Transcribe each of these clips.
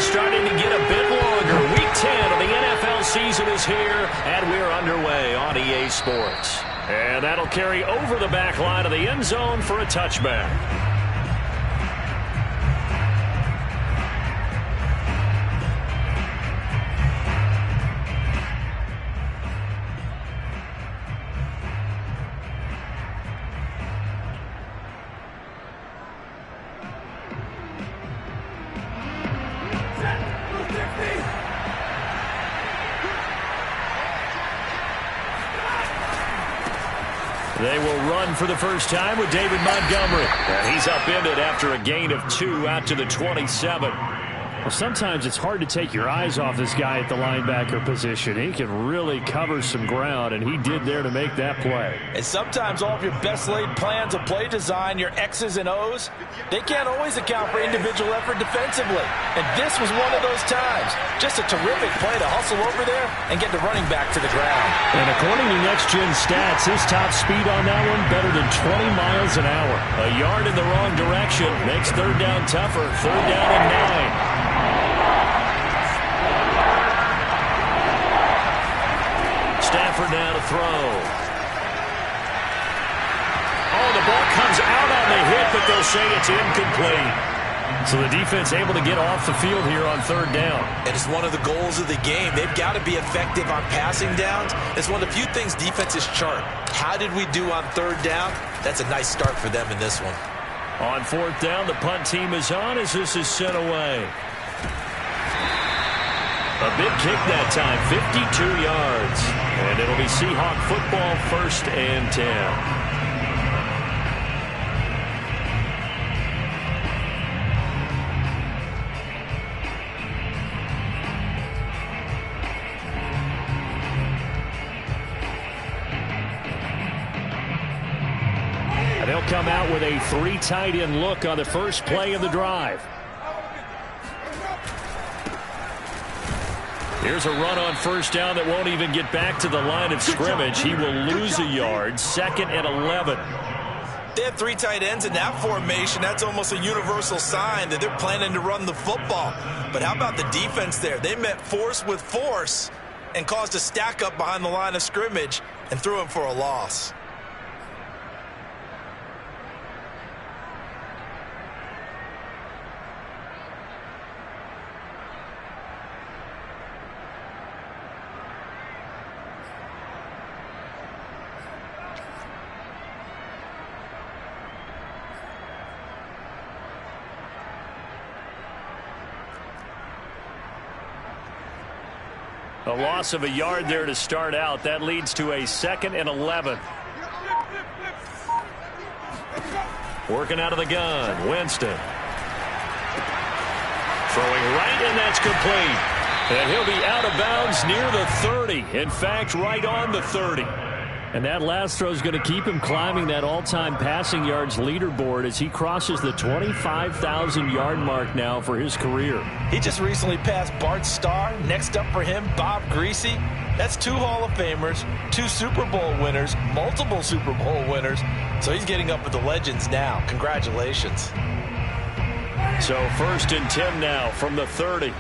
starting to get a bit longer. Week 10 of the NFL season is here, and we're underway on EA Sports. And that'll carry over the back line of the end zone for a touchback. They will run for the first time with David Montgomery. And he's upended after a gain of 2 out to the 27. Well, sometimes it's hard to take your eyes off this guy at the linebacker position. He can really cover some ground, and he did there to make that play. And sometimes all of your best laid plans of play design, your X's and O's, they can't always account for individual effort defensively. And this was one of those times. Just a terrific play to hustle over there and get the running back to the ground. And according to next-gen stats, his top speed on that one better than 20 miles an hour. A yard in the wrong direction makes third down tougher. Third down and 9. Stafford now to throw. Oh, the ball comes out on the hit, but they'll say it's incomplete. So the defense able to get off the field here on third down. And it's one of the goals of the game. They've got to be effective on passing downs. It's one of the few things defenses chart. How did we do on third down? That's a nice start for them in this one. On fourth down, the punt team is on as this is sent away. A big kick that time, 52 yards. And it'll be Seahawk football, 1st and 10. And they'll come out with a 3 tight end look on the first play of the drive. Here's a run on first down that won't even get back to the line of scrimmage. He will lose a yard. 2nd and 11. They have 3 tight ends in that formation. That's almost a universal sign that they're planning to run the football. But how about the defense there? They met force with force and caused a stack up behind the line of scrimmage and threw him for a loss. A loss of a yard there to start out. That leads to a 2nd and 11. Working out of the gun, Winston. Throwing right, and that's complete. And he'll be out of bounds near the 30. In fact, right on the 30. And that last throw is going to keep him climbing that all-time passing yards leaderboard as he crosses the 25,000-yard mark now for his career. He just recently passed Bart Starr. Next up for him, Bob Greasy. That's 2 Hall of Famers, 2 Super Bowl winners, multiple Super Bowl winners. So he's getting up with the legends now. Congratulations. So 1st and 10 now from the 30.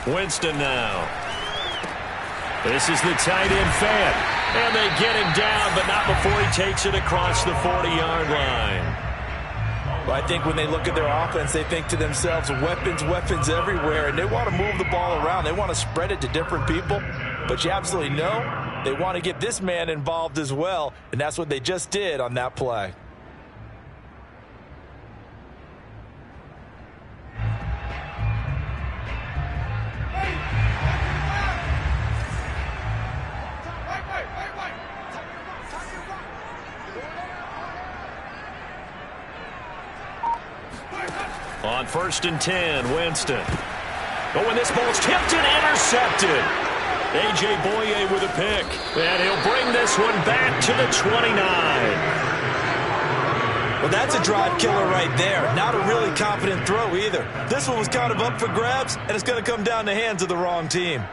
Winston now. This is the tight end fan. And they get him down, but not before he takes it across the 40-yard line. Well, I think when they look at their offense, they think to themselves, weapons, weapons everywhere, and they want to move the ball around. They want to spread it to different people. But you absolutely know they want to get this man involved as well, and that's what they just did on that play. On 1st and 10, Winston. But when this ball's tipped and intercepted. A.J. Boye with a pick. And he'll bring this one back to the 29. Well, that's a drive killer right there. Not a really confident throw either. This one was kind of up for grabs, and it's going to come down the hands of the wrong team.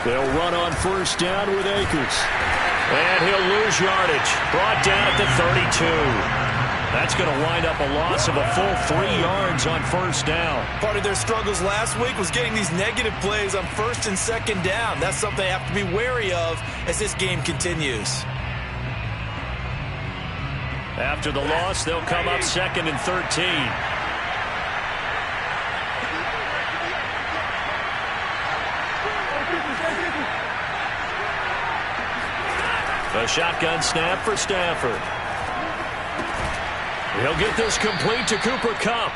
They'll run on first down with Akers. And he'll lose yardage. Brought down at the 32. That's going to wind up a loss of a full 3 yards on first down. Part of their struggles last week was getting these negative plays on first and second down. That's something they have to be wary of as this game continues. After the loss, they'll come up 2nd and 13. A shotgun snap for Stafford. He'll get this complete to Cooper Kupp.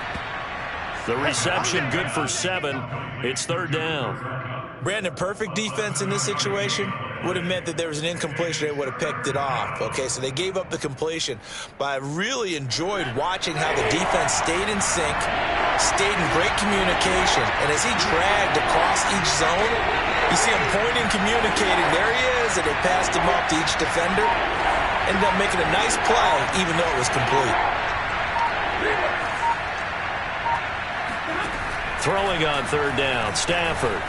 The reception good for 7. It's 3rd down. Brandon, perfect defense in this situation would have meant that there was an incompletion. They would have picked it off. Okay, so they gave up the completion. But I really enjoyed watching how the defense stayed in sync, stayed in great communication. And as he dragged across each zone, you see him pointing, communicating. There he is, and they passed him up to each defender. Ended up making a nice play, even though it was complete. Throwing on 3rd down, Stafford.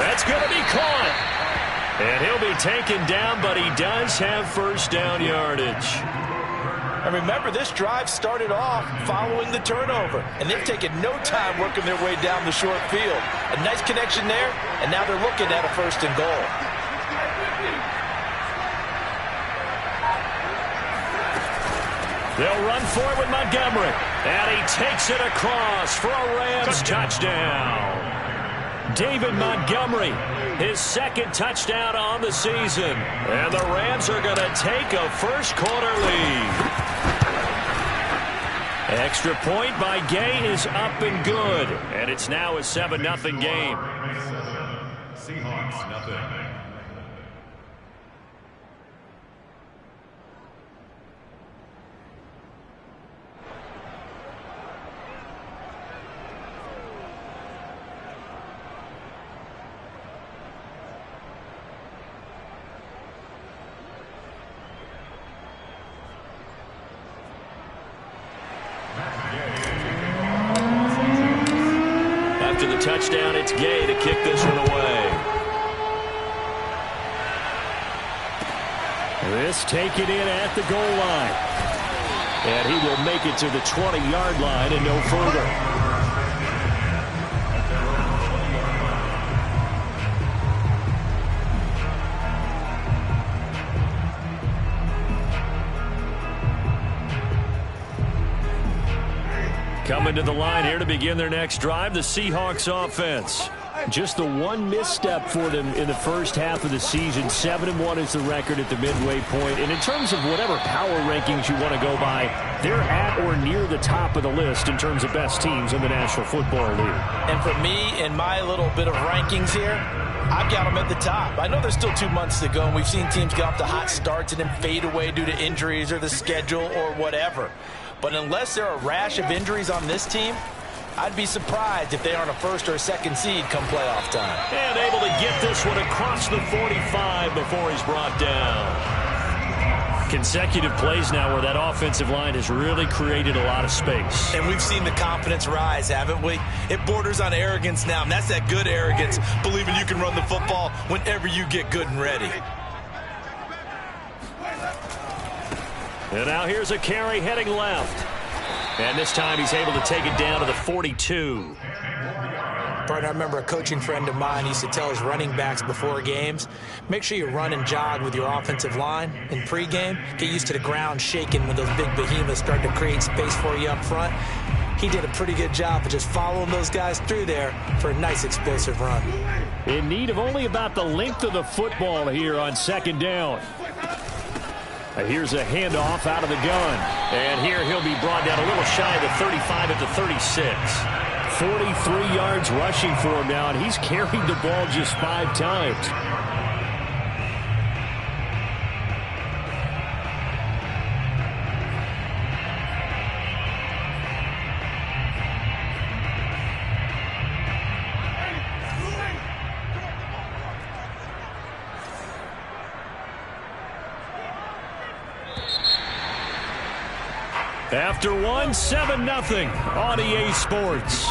That's going to be caught. And he'll be taken down, but he does have first down yardage. And remember, this drive started off following the turnover. And they've taken no time working their way down the short field. A nice connection there, and now they're looking at a 1st and goal. They'll run for it with Montgomery. And he takes it across for a Rams touchdown. David Montgomery, his 2nd touchdown on the season. And the Rams are going to take a first-quarter lead. Extra point by Gay is up and good. And it's now a 7-0 game. Seahawks, nothing. After the touchdown, it's Gay to kick this one away. This taken in at the goal line. And he will make it to the 20-yard line and no further. Coming to the line here to begin their next drive, the Seahawks offense. Just the one misstep for them in the first half of the season. 7-1 is the record at the midway point. And in terms of whatever power rankings you want to go by, they're at or near the top of the list in terms of best teams in the National Football League. And for me, in my little bit of rankings here, I've got them at the top. I know there's still 2 months to go, and we've seen teams get off to hot starts and then fade away due to injuries or the schedule or whatever. But unless there are a rash of injuries on this team, I'd be surprised if they aren't a 1st or 2nd seed come playoff time. And able to get this one across the 45 before he's brought down. Consecutive plays now where that offensive line has really created a lot of space. And we've seen the confidence rise, haven't we? It borders on arrogance now, and that's that good arrogance, believing you can run the football whenever you get good and ready. And now here's a carry heading left. And this time he's able to take it down to the 42. Partner, I remember a coaching friend of mine used to tell his running backs before games, make sure you run and jog with your offensive line in pregame. Get used to the ground shaking when those big behemoths start to create space for you up front. He did a pretty good job of just following those guys through there for a nice explosive run. In need of only about the length of the football here on 2nd down. Here's a handoff out of the gun. And here he'll be brought down a little shy of the 35 at the 36. 43 yards rushing for him now, and he's carried the ball just 5 times. After one, 7-0 on EA Sports.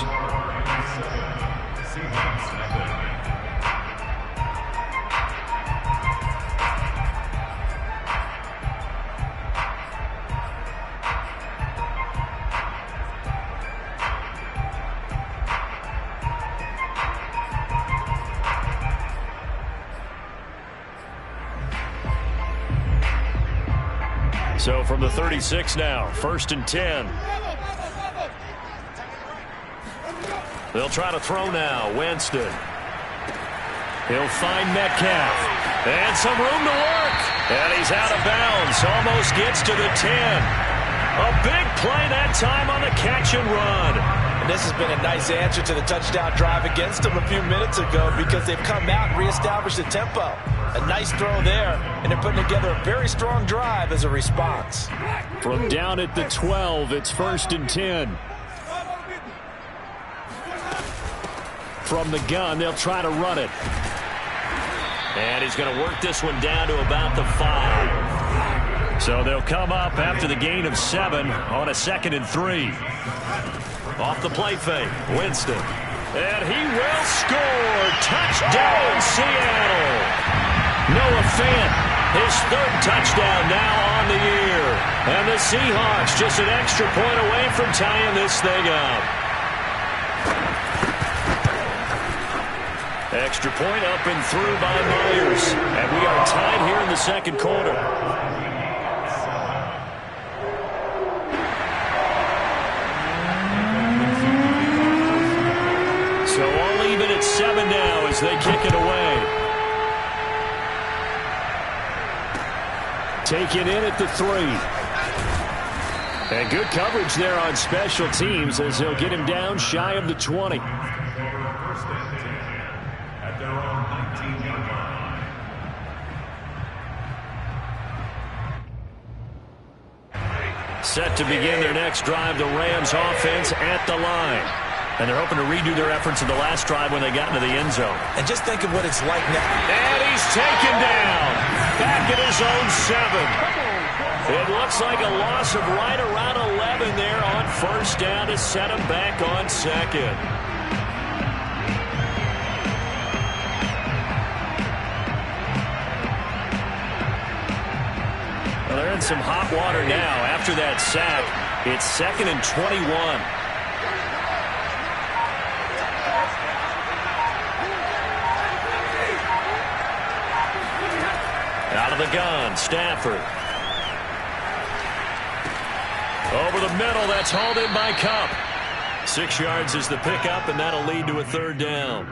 So from the 36 now, 1st and 10. They'll try to throw now. Winston. He'll find Metcalf. And some room to work. And he's out of bounds. Almost gets to the 10. A big play that time on the catch and run. And this has been a nice answer to the touchdown drive against them a few minutes ago because they've come out and reestablished the tempo. A nice throw there, and they're putting together a very strong drive as a response. From down at the 12, it's 1st and 10. From the gun, they'll try to run it. And he's going to work this one down to about the 5. So they'll come up after the gain of 7 on a 2nd and 3. Off the play fake, Winston. And he will score. Touchdown, Seattle. Noah Fant, his 3rd touchdown now on the year. And the Seahawks just an extra point away from tying this thing up. Extra point up and through by Myers. And we are tied here in the 2nd quarter. So all even at 7 now as they kick it away. Taken in at the 3. And good coverage there on special teams as they'll get him down shy of the 20. Set to begin their next drive, the Rams offense at the line. And they're hoping to redo their efforts in the last drive when they got into the end zone. And just think of what it's like now. And he's taken down. Back at his own 7. It looks like a loss of right around 11 there on 1st down to set him back on 2nd. Well, they're in some hot water now after that sack. It's 2nd and 21. Out of the gun, Stafford. Over the middle, that's hauled in by Cup. 6 yards is the pickup, and that'll lead to a 3rd down.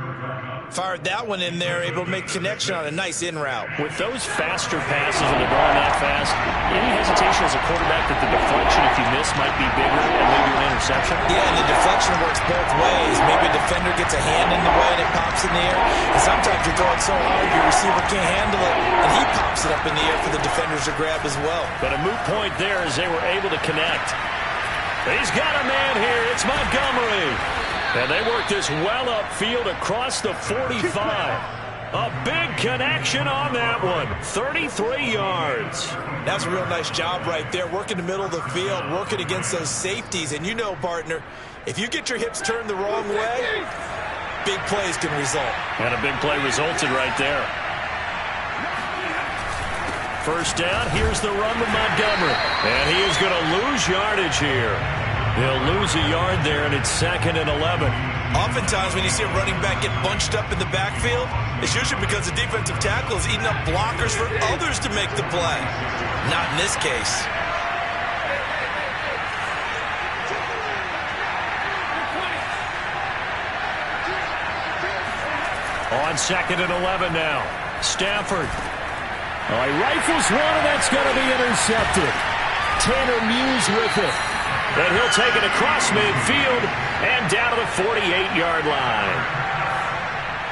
Fired that one in there, able to make connection on a nice in route. With those faster passes when they're going that fast, any hesitation as a quarterback that the deflection, if you miss, might be bigger and lead to an interception? Yeah, and the deflection works both ways. Maybe a defender gets a hand in the way and it pops in the air. And sometimes you're throwing so hard your receiver can't handle it, and he pops it up in the air for the defenders to grab as well. But a moot point there as they were able to connect. He's got a man here. It's Montgomery. And they work this well upfield across the 45. A big connection on that one. 33 yards. That's a real nice job right there. Working the middle of the field, working against those safeties. And you know, partner, if you get your hips turned the wrong way, big plays can result. And a big play resulted right there. 1st down. Here's the run with Montgomery. And he is going to lose yardage here. He'll lose a yard there, and it's 2nd and 11. Oftentimes when you see a running back get bunched up in the backfield, it's usually because the defensive tackle is eating up blockers for others to make the play. Not in this case. On 2nd and 11 now. Stafford. Oh, he rifles one, and that's going to be intercepted. Tanner Muse with it. And he'll take it across midfield and down to the 48-yard line.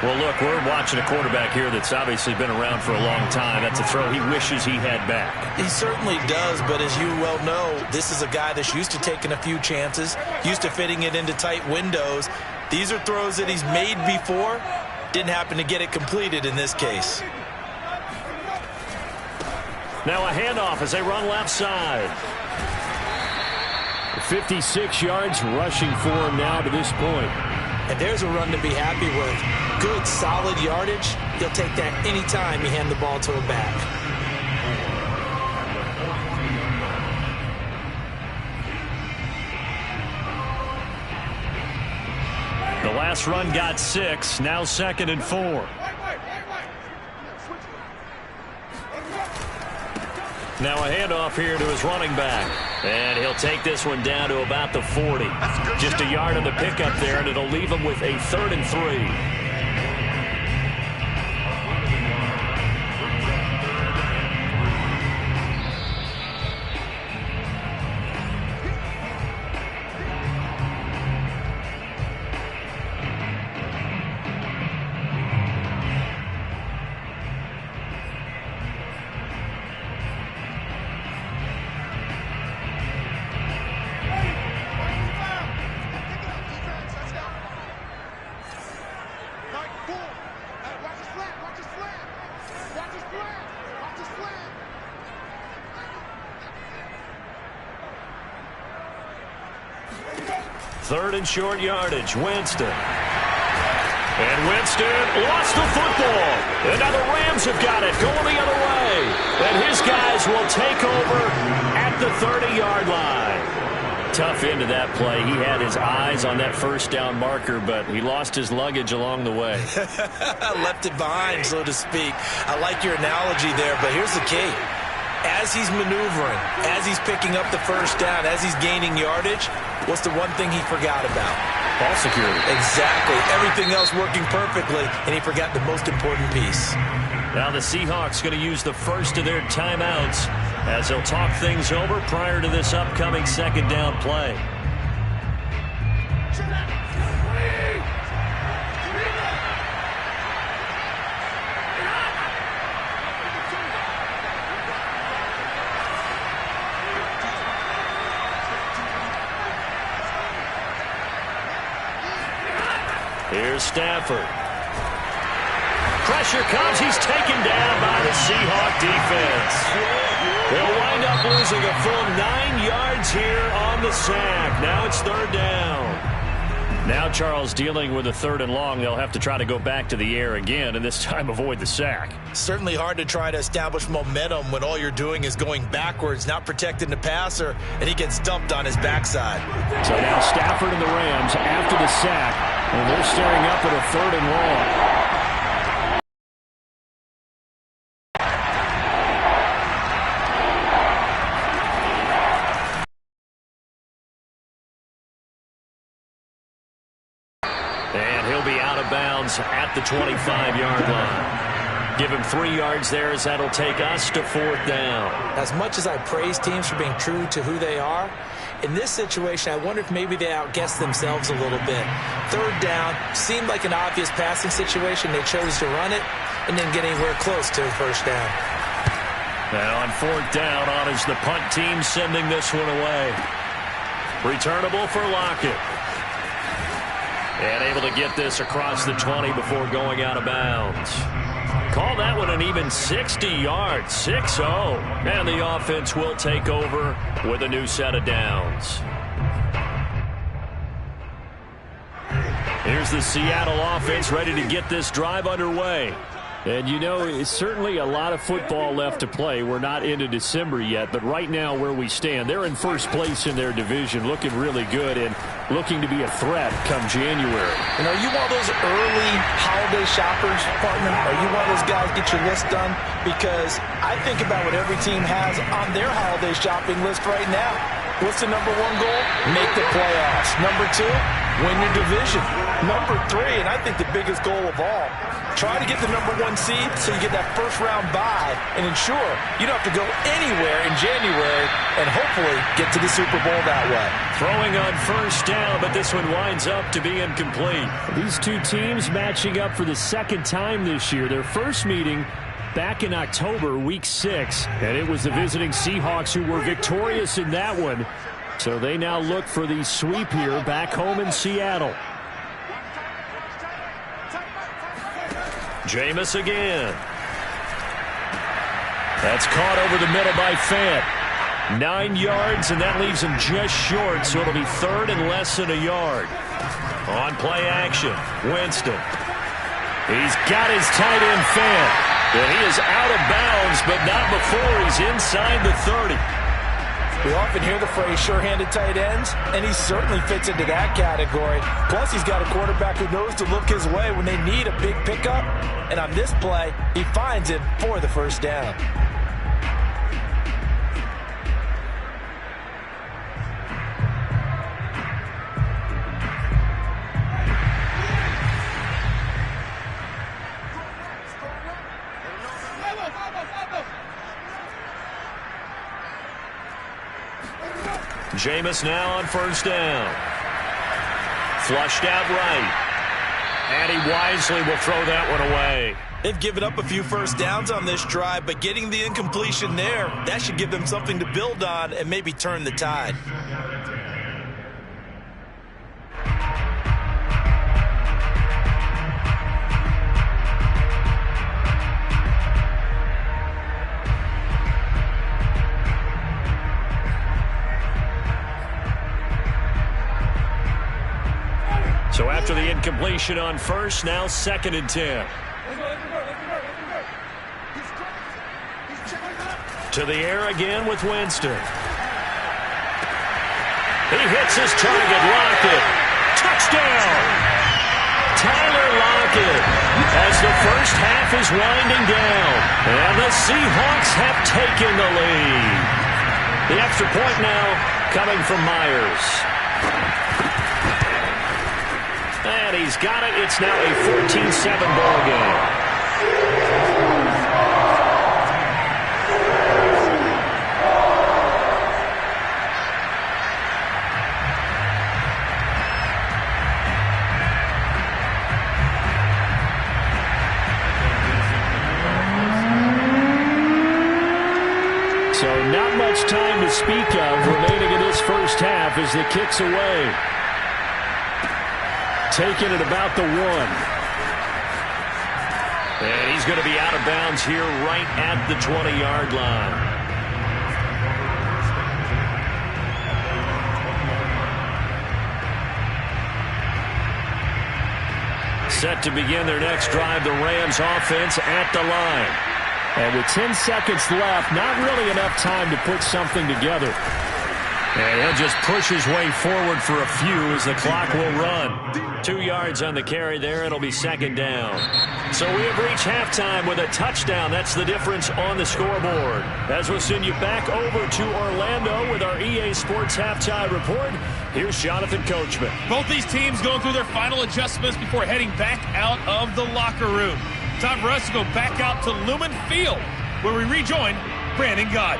Well, look, we're watching a quarterback here that's obviously been around for a long time. That's a throw he wishes he had back. He certainly does, but as you well know, this is a guy that's used to taking a few chances, used to fitting it into tight windows. These are throws that he's made before. Didn't happen to get it completed in this case. Now a handoff as they run left side. 56 yards rushing for him now to this point. And there's a run to be happy with. Good, solid yardage. He'll take that anytime you hand the ball to a back. The last run got 6. Now 2nd and 4. Now a handoff here to his running back. And he'll take this one down to about the 40. Just a yard on the pickup there, and it'll leave him with a 3rd and 3. Third and short yardage, Winston. And Winston lost the football. And now the Rams have got it, going the other way. And his guys will take over at the 30-yard line. Tough end to that play. He had his eyes on that first down marker, but he lost his luggage along the way. Left it behind, so to speak. I like your analogy there, but here's the key. As he's maneuvering, as he's picking up the first down, as he's gaining yardage, what's the one thing he forgot about? Ball security. Exactly. Everything else working perfectly, and he forgot the most important piece. Now the Seahawks going to use the first of their timeouts as they'll talk things over prior to this upcoming second down play. Here's Stafford. Pressure comes. He's taken down by the Seahawk defense. They'll wind up losing a full 9 yards here on the sack. Now it's 3rd down. Now Charles dealing with a 3rd and long. They'll have to try to go back to the air again, and this time avoid the sack. Certainly hard to try to establish momentum when all you're doing is going backwards, not protecting the passer, and he gets dumped on his backside. So now Stafford and the Rams after the sack, and they're staring up at a 3rd and long. And he'll be out of bounds at the 25-yard line. Give him 3 yards there as that'll take us to 4th down. As much as I praise teams for being true to who they are, in this situation, I wonder if maybe they outguessed themselves a little bit. 3rd down seemed like an obvious passing situation. They chose to run it and didn't get anywhere close to the first down. Now on 4th down, on is the punt team sending this one away. Returnable for Lockett. And able to get this across the 20 before going out of bounds. Call that one an even 60 yards, 6-0. And the offense will take over with a new set of downs. Here's the Seattle offense ready to get this drive underway. And, you know, it's certainly a lot of football left to play. We're not into December yet, but right now where we stand, they're in first place in their division, looking really good and looking to be a threat come January. And are you one of those early holiday shoppers, partner? Are you one of those guys get your list done? Because I think about what every team has on their holiday shopping list right now. What's the number 1 goal? Make the playoffs. Number 2, win your division. Number 3, and I think the biggest goal of all, try to get the number 1 seed so you get that first-round bye and ensure you don't have to go anywhere in January and hopefully get to the Super Bowl that way. Throwing on first down, but this one winds up to be incomplete. These two teams matching up for the 2nd time this year. Their first meeting back in October, week 6, and it was the visiting Seahawks who were victorious in that one. So they now look for the sweep here back home in Seattle. Jameis again. That's caught over the middle by Fant. 9 yards, and that leaves him just short, so it'll be 3rd and less than a yard. On play action, Winston. He's got his tight end Fant, and he is out of bounds, but not before he's inside the 30. We often hear the phrase sure-handed tight ends, and he certainly fits into that category. Plus, he's got a quarterback who knows to look his way when they need a big pickup. And on this play, he finds it for the first down. Jameis now on first down. Flushed out right. And he wisely will throw that one away. They've given up a few first downs on this drive, but getting the incompletion there, that should give them something to build on and maybe turn the tide. So after the incompletion on first, now 2nd and 10. To the air again with Winston. He hits his target. Lockett. Touchdown! Tyler Lockett as the first half is winding down. And the Seahawks have taken the lead. The extra point now coming from Myers. And he's got it. It's now a 14-7 ball game. So not much time to speak of remaining in this first half as the kick's away. Taking it about the 1. And he's going to be out of bounds here right at the 20-yard line. Set to begin their next drive, the Rams offense at the line. And with 10 seconds left, not really enough time to put something together. And he'll just push his way forward for a few as the clock will run. 2 yards on the carry there. It'll be 2nd down. So we have reached halftime with a touchdown. That's the difference on the scoreboard. As we'll send you back over to Orlando with our EA Sports Halftime Report, here's Jonathan Coachman. Both these teams going through their final adjustments before heading back out of the locker room. Time for us to go back out to Lumen Field, where we rejoin Brandon Gott.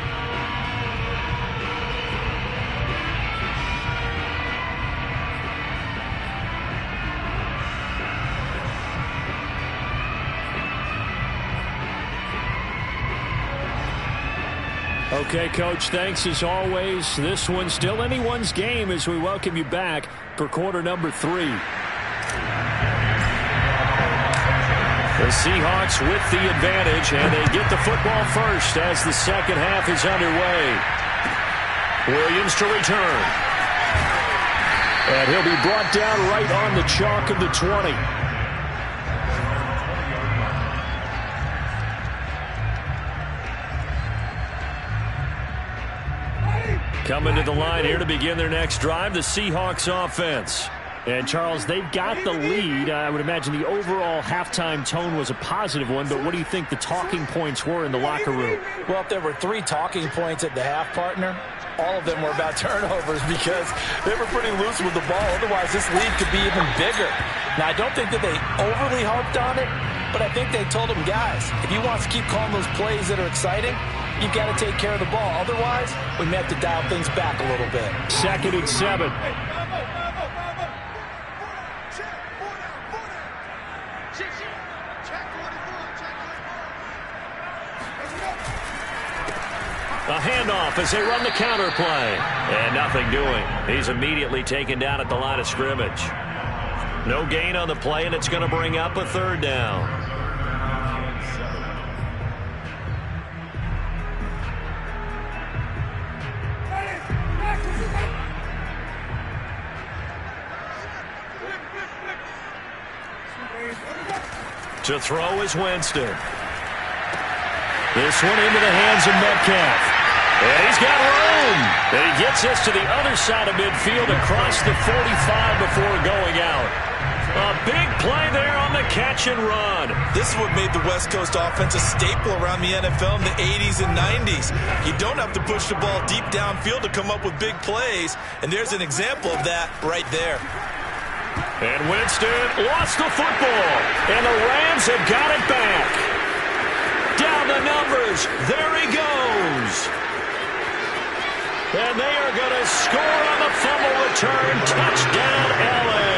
Okay, Coach, thanks as always. This one's still anyone's game as we welcome you back for quarter number 3. The Seahawks with the advantage, and they get the football first as the second half is underway. Williams to return. And he'll be brought down right on the chalk of the 20. Coming to the line here to begin their next drive, the Seahawks offense. And, Charles, they've got the lead. I would imagine the overall halftime tone was a positive one, but what do you think the talking points were in the locker room? Well, if there were 3 talking points at the half, partner, all of them were about turnovers because they were pretty loose with the ball. Otherwise, this lead could be even bigger. Now, I don't think that they overly harped on it, but I think they told them, guys, if you want to keep calling those plays that are exciting, you've got to take care of the ball. Otherwise, we may have to dial things back a little bit. 2nd and 7. A handoff as they run the counter play. And nothing doing. He's immediately taken down at the line of scrimmage. No gain on the play, and it's going to bring up a 3rd down. To throw is Winston. This one into the hands of Metcalf. And he's got room. And he gets us to the other side of midfield across the 45 before going out. A big play there on the catch and run. This is what made the West Coast offense a staple around the NFL in the 80s and 90s. You don't have to push the ball deep downfield to come up with big plays. And there's an example of that right there. And Winston lost the football. And the Rams have got it back. Down the numbers. There he goes. And they are going to score on the fumble return. Touchdown, L.A.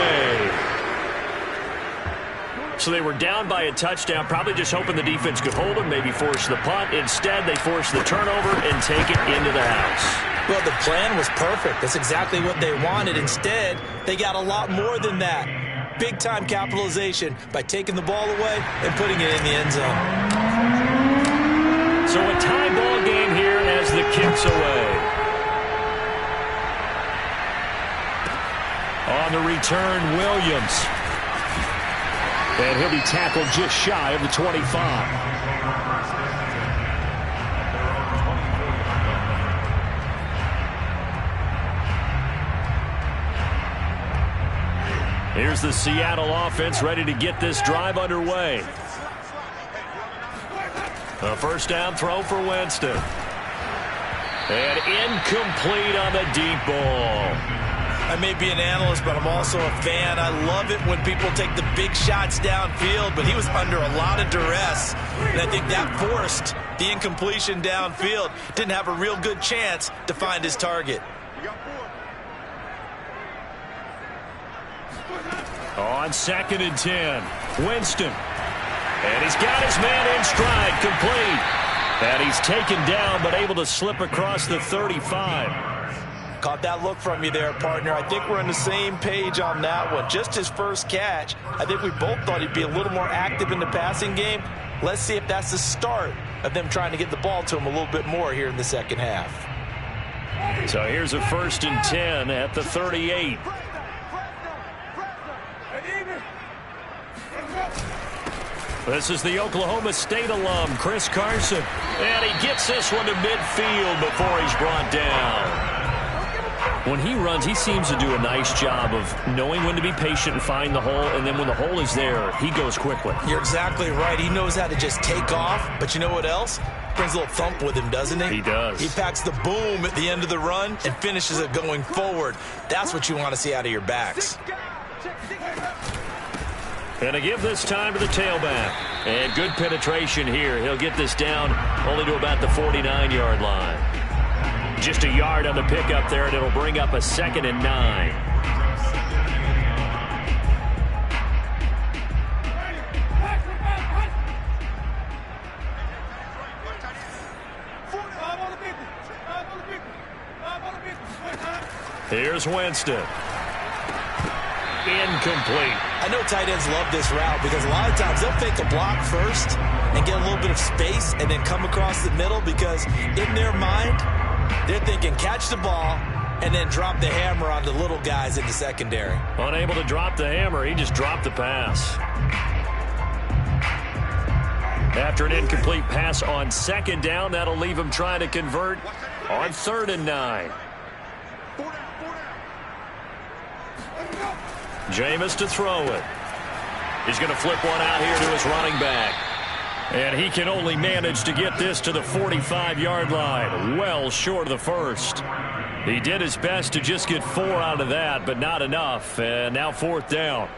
So they were down by a touchdown, probably just hoping the defense could hold them, maybe force the punt. Instead, they force the turnover and take it into the house. Well, the plan was perfect. That's exactly what they wanted. Instead, they got a lot more than that. Big-time capitalization by taking the ball away and putting it in the end zone. So a tie ball game here as the kick's away. On the return, Williams. And he'll be tackled just shy of the 25. Here's the Seattle offense ready to get this drive underway. A first down throw for Winston. And incomplete on the deep ball. I may be an analyst, but I'm also a fan. I love it when people take the big shots downfield, but he was under a lot of duress, and I think that forced the incompletion downfield. Didn't have a real good chance to find his target. On 2nd and 10, Winston. And he's got his man in stride, complete. And he's taken down, but able to slip across the 35. Caught that look from you there, partner. I think we're on the same page on that one. Just his first catch. I think we both thought he'd be a little more active in the passing game. Let's see if that's the start of them trying to get the ball to him a little bit more here in the second half. So here's a 1st and 10 at the 38. This is the Oklahoma State alum, Chris Carson. And he gets this one to midfield before he's brought down. When he runs, he seems to do a nice job of knowing when to be patient and find the hole, and then when the hole is there, he goes quickly. You're exactly right. He knows how to just take off, but you know what else? Brings a little thump with him, doesn't he? He does. He packs the boom at the end of the run and finishes it going forward. That's what you want to see out of your backs. And to give this time to the tailback. And good penetration here. He'll get this down only to about the 49-yard line. Just a yard on the pickup there, and it'll bring up a 2nd and 9. Here's Winston. Incomplete. I know tight ends love this route because a lot of times they'll fake a block first and get a little bit of space and then come across the middle because in their mind, they're thinking catch the ball and then drop the hammer on the little guys in the secondary. Unable to drop the hammer, he just dropped the pass. After an incomplete pass on 2nd down, that'll leave him trying to convert on 3rd and 9. Jameis to throw it. He's going to flip one out here to his running back. And he can only manage to get this to the 45-yard line, well short of the first. He did his best to just get 4 out of that, but not enough. And now 4th down.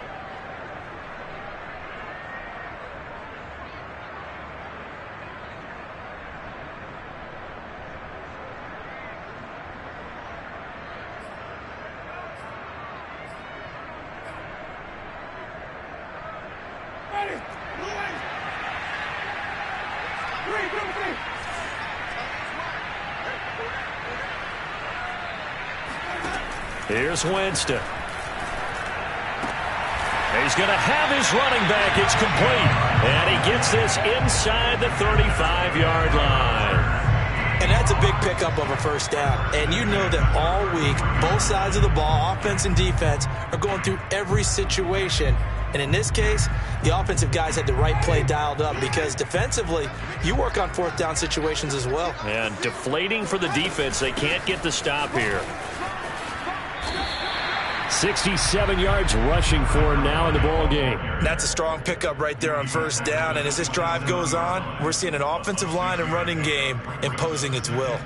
Here's Winston. He's going to have his running back. It's complete. And he gets this inside the 35-yard line. And that's a big pickup of a first down. And you know that all week, both sides of the ball, offense and defense, are going through every situation. And in this case, the offensive guys had the right play dialed up because defensively, you work on 4th down situations as well. And deflating for the defense. They can't get the stop here. 67 yards rushing for him now in the ball game. That's a strong pickup right there on 1st down. And as this drive goes on, we're seeing an offensive line and running game imposing its will.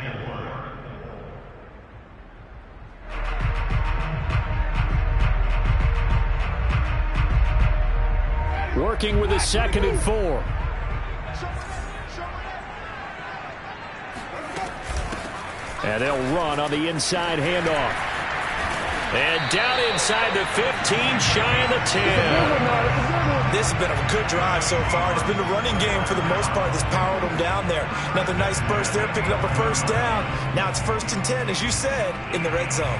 Working with a 2nd and 4. And they'll run on the inside handoff. And down inside the 15, shy of the 10. This has been a good drive so far. It's been the running game for the most part that's powered them down there. Another nice burst there, picking up a first down. Now it's 1st and 10, as you said, in the red zone.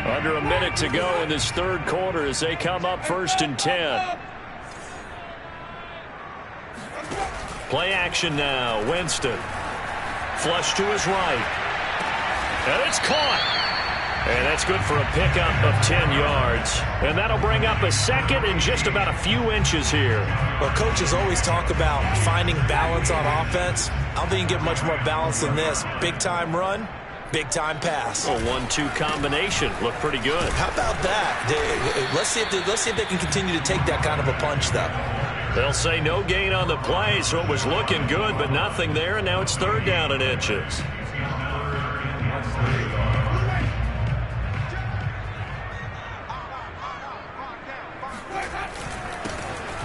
Under a minute to go in this third quarter as they come up 1st and 10. Play action now. Winston. Flush to his right. And it's caught. And that's good for a pickup of 10 yards. And that'll bring up a second and just about a few inches here. Well, coaches always talk about finding balance on offense. I don't think you can get much more balance than this. Big-time run, big-time pass. A 1-2 combination. Looked pretty good. How about that? Let's see if they can continue to take that kind of a punch, though. They'll say no gain on the play, so it was looking good, but nothing there, and now it's 3rd down and inches.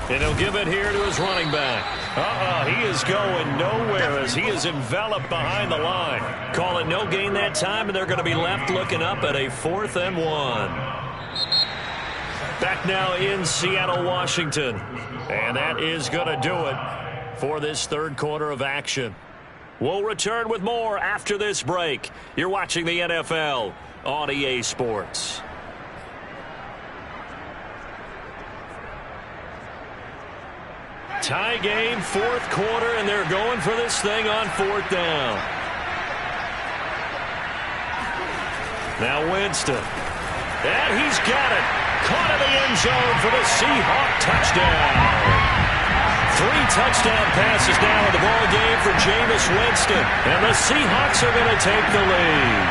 And he'll give it here to his running back. He is going nowhere as he is enveloped behind the line. Call it no gain that time, and they're going to be left looking up at a 4th and 1. Back now in Seattle, Washington. And that is going to do it for this third quarter of action. We'll return with more after this break. You're watching the NFL on EA Sports. Tie game, 4th quarter, and they're going for this thing on 4th down. Now Winston. And he's got it. Caught in the end zone for the Seahawk touchdown. 3 touchdown passes now in the ball game for Jameis Winston. And the Seahawks are going to take the lead.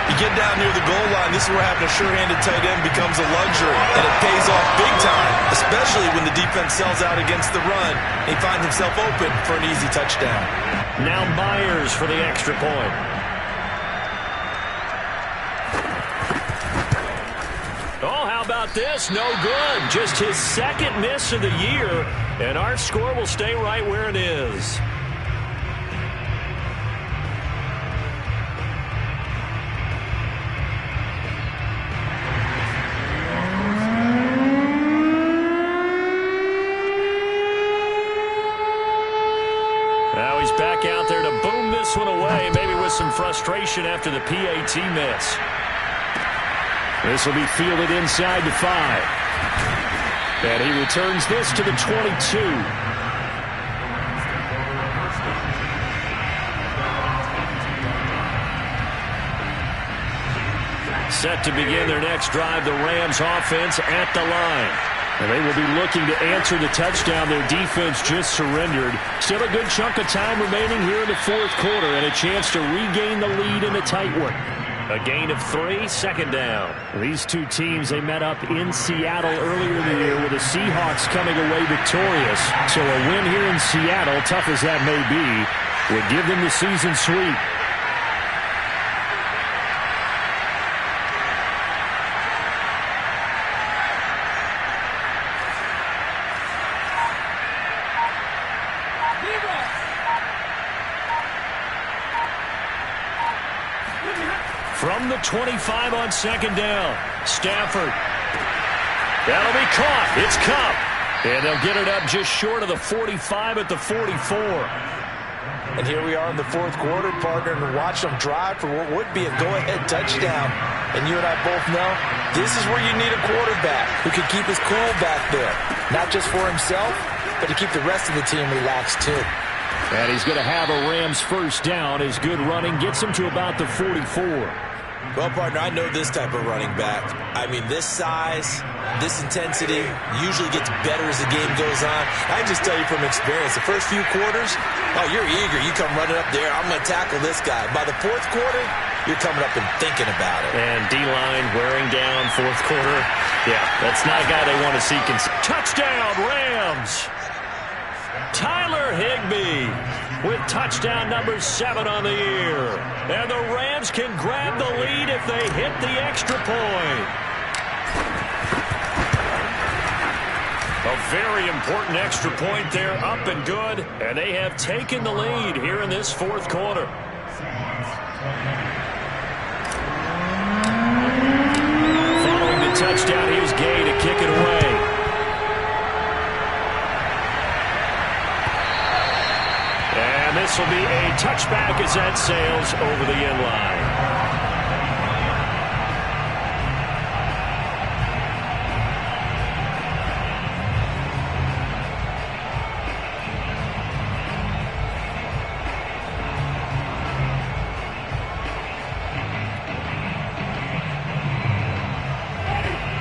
You get down near the goal line, this is where having a sure-handed tight end becomes a luxury. And it pays off big time, especially when the defense sells out against the run. And he finds himself open for an easy touchdown. Now Myers for the extra point. Oh, how about this? No good. Just his 2nd miss of the year. And our score will stay right where it is. Now he's back out there to boom this one away, maybe with some frustration after the PAT miss. This will be fielded inside the 5. And he returns this to the 22. Set to begin their next drive, the Rams offense at the line. And they will be looking to answer the touchdown their defense just surrendered. Still a good chunk of time remaining here in the 4th quarter and a chance to regain the lead in a tight one. A gain of 3, 2nd down. These two teams, they met up in Seattle earlier in the year with the Seahawks coming away victorious. So a win here in Seattle, tough as that may be, would give them the season sweep. From the 25 on 2nd down. Stafford. That'll be caught. It's Kupp. And they'll get it up just short of the 45 at the 44. And here we are in the 4th quarter, partner, and watch them drive for what would be a go-ahead touchdown. And you and I both know this is where you need a quarterback who can keep his cool back there. Not just for himself, but to keep the rest of the team relaxed too. And he's going to have a Rams first down. His good running gets him to about the 44. Well, partner, I know this type of running back. I mean, this size, this intensity usually gets better as the game goes on. I can just tell you from experience, the first few quarters, oh, you're eager. You come running up there, I'm going to tackle this guy. By the 4th quarter, you're coming up and thinking about it. And D-line wearing down 4th quarter. Yeah, that's not a guy they want to see. Touchdown, Rams! Tyler Higbee with touchdown number 7 on the year. And the Rams can grab the lead if they hit the extra point. A very important extra point there, up and good. And they have taken the lead here in this 4th quarter. Following the touchdown, here's Gay to kick it away. And this will be a touchback as that sails over the end line.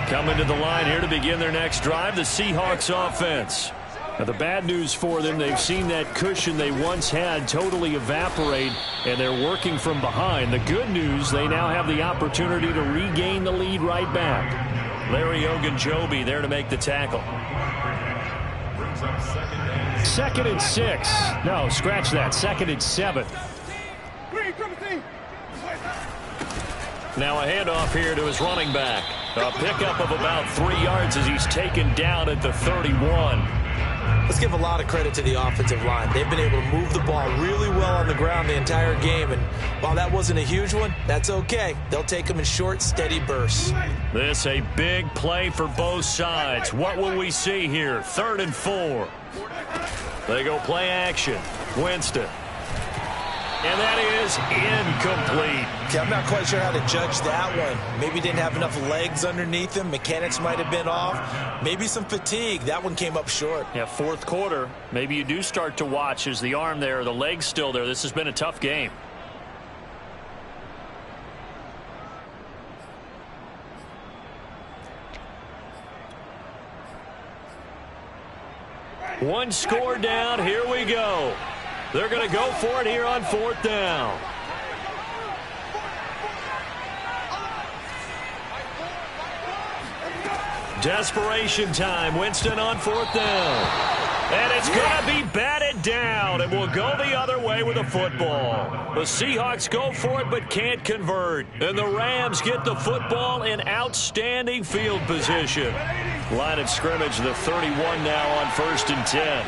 Coming to the line here to begin their next drive, the Seahawks offense. Now, the bad news for them, they've seen that cushion they once had totally evaporate, and they're working from behind. The good news, they now have the opportunity to regain the lead right back. Larry Ogunjobi there to make the tackle. 2nd and 6. No, scratch that. 2nd and 7. Now a handoff here to his running back. A pickup of about 3 yards as he's taken down at the 31. Let's give a lot of credit to the offensive line. They've been able to move the ball really well on the ground the entire game. And while that wasn't a huge one, that's okay. They'll take them in short, steady bursts. This a big play for both sides. What will we see here? 3rd and 4. They go play action. Winston. And that is incomplete. Okay, I'm not quite sure how to judge that one. Maybe didn't have enough legs underneath him. Mechanics might have been off. Maybe some fatigue. That one came up short. Yeah, 4th quarter. Maybe you do start to watch. Is the arm there, the leg's still there? This has been a tough game. One score down. Here we go. They're going to go for it here on 4th down. Desperation time. Winston on 4th down. And it's going to be batted down. And will go the other way with the football. The Seahawks go for it but can't convert. And the Rams get the football in outstanding field position. Line of scrimmage, the 31 now on 1st and 10.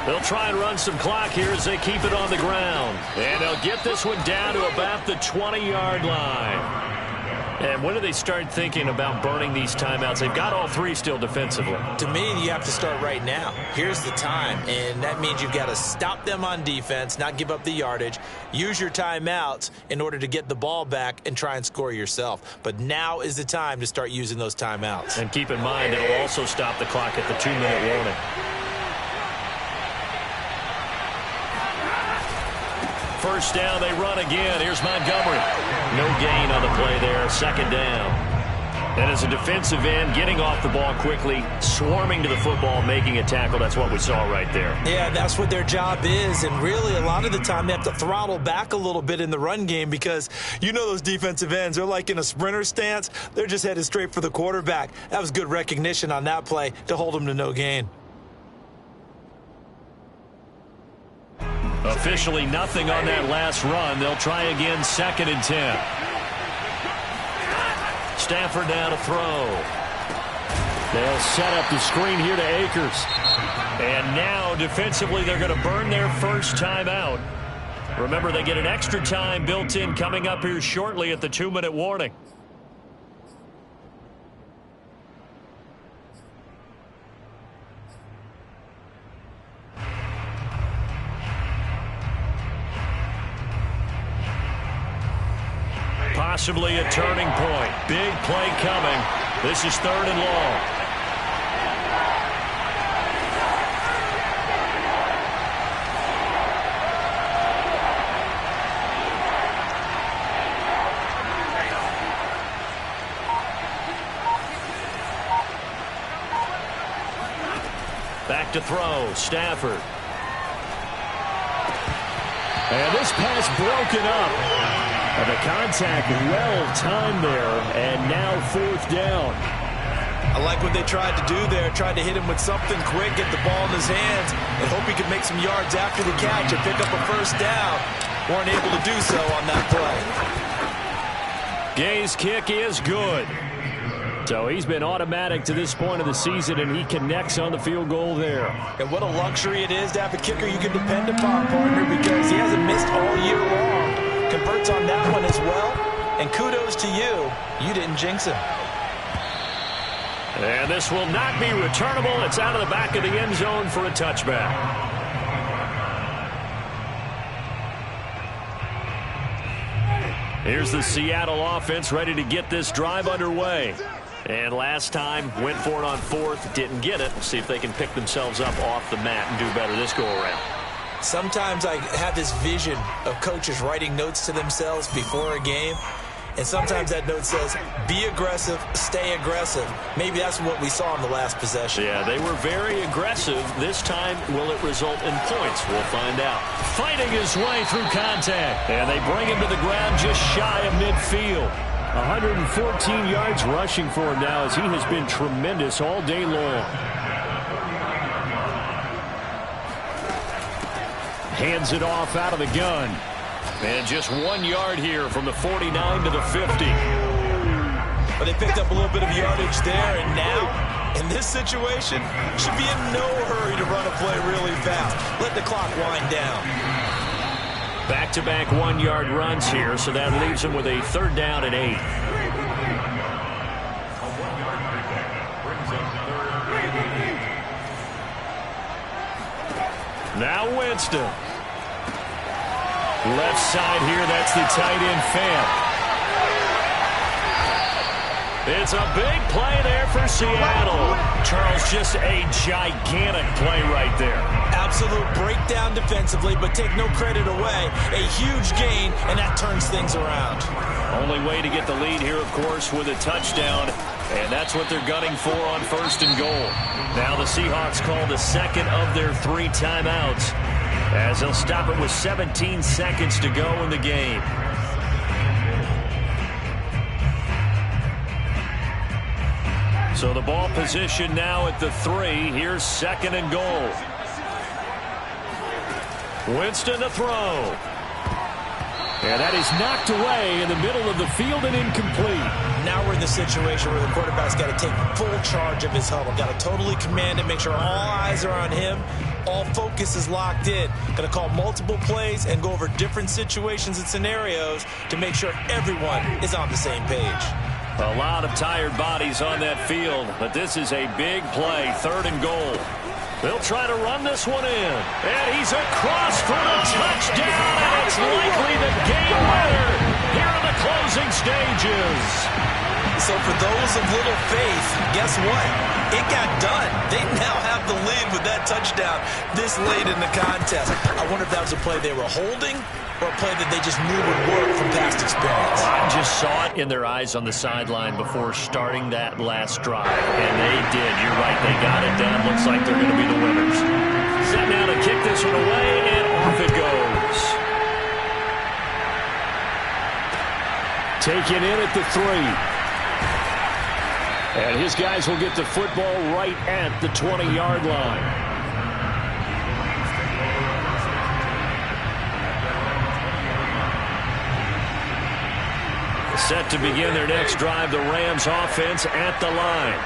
They'll try and run some clock here as they keep it on the ground. And they'll get this one down to about the 20-yard line. And when do they start thinking about burning these timeouts? They've got all 3 still defensively. To me, you have to start right now. Here's the time, and that means you've got to stop them on defense, not give up the yardage, use your timeouts in order to get the ball back and try and score yourself. But now is the time to start using those timeouts. And keep in mind, it'll also stop the clock at the 2-minute warning. First down, they run again. Here's Montgomery. No gain on the play there. 2nd down. And as a defensive end, getting off the ball quickly, swarming to the football, making a tackle. That's what we saw right there. Yeah, that's what their job is. And really, a lot of the time, they have to throttle back a little bit in the run game because you know those defensive ends, they're like in a sprinter stance. They're just headed straight for the quarterback. That was good recognition on that play to hold them to no gain. Officially nothing on that last run. They'll try again, 2nd and 10. Stafford now to throw. They'll set up the screen here to Akers. And now defensively they're going to burn their first timeout. Remember, they get an extra time built in coming up here shortly at the 2-minute warning. Possibly a turning point. Big play coming. This is 3rd and long. Back to throw. Stafford. And this pass broken up. And the contact well-timed there, and now 4th down. I like what they tried to do there, tried to hit him with something quick, get the ball in his hands, and hope he could make some yards after the catch or pick up a first down. Weren't able to do so on that play. Gay's kick is good. So he's been automatic to this point of the season, and he connects on the field goal there. And what a luxury it is to have a kicker you can depend upon, partner, because he hasn't missed all year long. Converts on that one as well. And kudos to you. You didn't jinx him. And this will not be returnable. It's out of the back of the end zone for a touchback. Here's the Seattle offense ready to get this drive underway. And last time, went for it on fourth, didn't get it. We'll see if they can pick themselves up off the mat and do better this go-around. Sometimes I have this vision of coaches writing notes to themselves before a game. And sometimes that note says, be aggressive, stay aggressive. Maybe that's what we saw in the last possession. Yeah, they were very aggressive. This time, will it result in points? We'll find out. Fighting his way through contact. And they bring him to the ground just shy of midfield. 114 yards rushing for him now as he has been tremendous all day long. Hands it off out of the gun. And just 1 yard here from the 49 to the 50. But they picked up a little bit of yardage there, and now, in this situation, should be in no hurry to run a play really fast. Let the clock wind down. Back-to-back 1 yard runs here, so that leaves them with a 3rd down and 8. Now Winston. Left side here, that's the tight end Fant. It's a big play there for Seattle. Charles, just a gigantic play right there. Absolute breakdown defensively, but take no credit away. A huge gain, and that turns things around. Only way to get the lead here, of course, with a touchdown. And that's what they're gunning for on 1st and goal. Now the Seahawks call the second of their 3 timeouts, as they'll stop it with 17 seconds to go in the game. So the ball position now at the 3. Here's 2nd and goal. Winston to throw. And that is knocked away in the middle of the field and incomplete. Now we're in the situation where the quarterback's got to take full charge of his huddle. Got to totally command it, make sure all eyes are on him. All focus is locked in. Going to call multiple plays and go over different situations and scenarios to make sure everyone is on the same page. A lot of tired bodies on that field, but this is a big play, 3rd and goal. They'll try to run this one in. And he's across for the touchdown, and it's likely the game winner here in the closing stages. So for those of little faith, guess what? It got done. They now have the lead with that touchdown this late in the contest. I wonder if that was a play they were holding or a play that they just knew would work from past experience. I just saw it in their eyes on the sideline before starting that last drive. And they did. You're right. They got it done. Looks like they're going to be the winners. Set now to kick this one away, and off it goes. Taken in at the 3. And his guys will get the football right at the 20-yard line. Set to begin their next drive, the Rams offense at the line.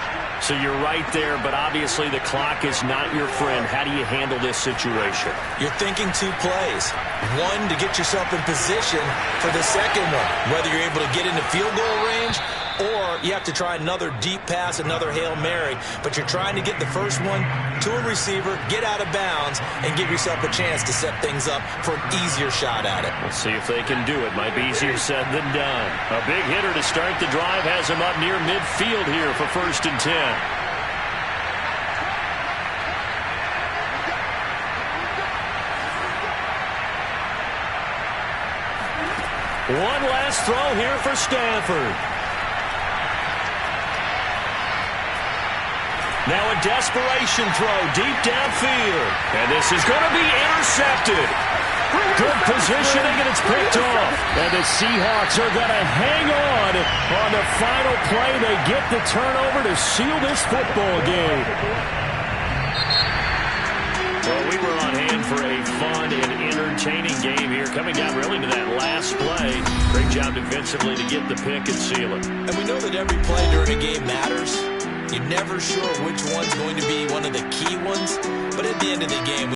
So you're right there, but obviously the clock is not your friend. How do you handle this situation? You're thinking 2 plays. One, to get yourself in position for the second one, whether you're able to get into field goal range or you have to try another deep pass, another Hail Mary. But you're trying to get the first one to a receiver, get out of bounds, and give yourself a chance to set things up for an easier shot at it. We'll see if they can do it. Might be easier said than done. A big hitter to start the drive has him up near midfield here for 1st and 10. One last throw here for Stanford. Now a desperation throw deep downfield. And this is going to be intercepted. Good positioning, and it's picked off. And the Seahawks are going to hang on the final play. They get the turnover to seal this football game. Well, we were on hand for a fun and entertaining game here. Coming down really to that last play. Great job defensively to get the pick and seal it. And we know that every play during a game matters. You're never sure which one's going to be one of the key ones. But at the end of the game,